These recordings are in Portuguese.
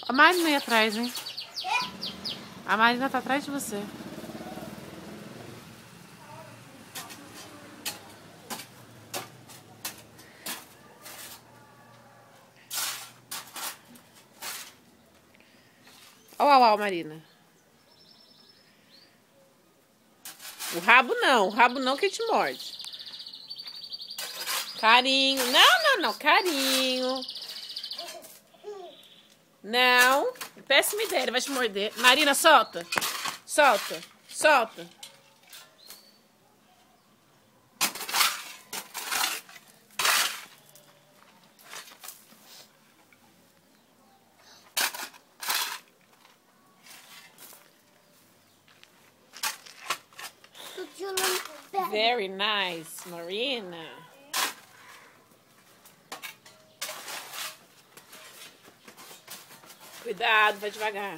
A Marina aí atrás, hein? A Marina tá atrás de você. Ó, Marina. O rabo não que te morde. Carinho. Não, carinho. Não. Péssima ideia, ele vai te morder. Marina, solta. Solta. Solta. Very nice, Marina. Cuidado, vai devagar.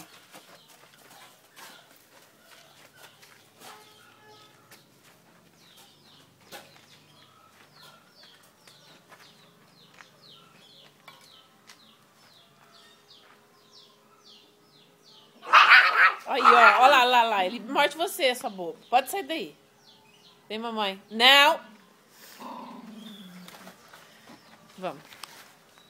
Aí, ó lá. Ele morde você, sua boca. Pode sair daí. Vem, mamãe. Não. Vamos.